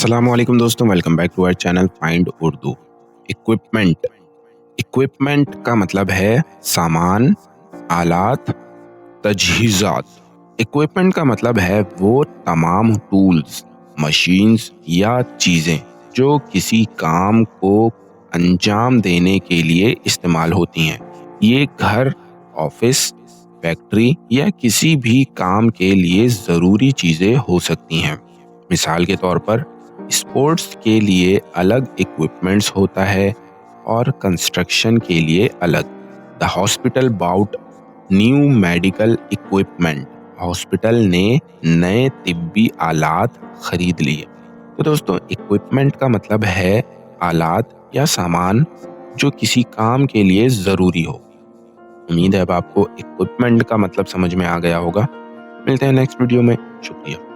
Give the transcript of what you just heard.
अस्सलामुअलैकुम दोस्तों, welcome back to our channel find Urdu. Equipment equipment का मतलब है सामान, आलात, तजहीज़ात। इक्विपमेंट का मतलब है वो तमाम टूल्स, मशीन्स या चीज़ें जो किसी काम को अंजाम देने के लिए इस्तेमाल होती हैं। ये घर, ऑफिस, फैक्ट्री या किसी भी काम के लिए ज़रूरी चीज़ें हो सकती हैं। मिसाल के तौर पर स्पोर्ट्स के लिए अलग इक्विपमेंट्स होता है और कंस्ट्रक्शन के लिए अलग। The hospital bought new medical equipment. Hospital ने नए तिब्बी आलात खरीद लिए। तो दोस्तों, इक्विपमेंट का मतलब है आलात या सामान जो किसी काम के लिए ज़रूरी हो। उम्मीद है अब आपको इक्विपमेंट का मतलब समझ में आ गया होगा। मिलते हैं नेक्स्ट वीडियो में। शुक्रिया।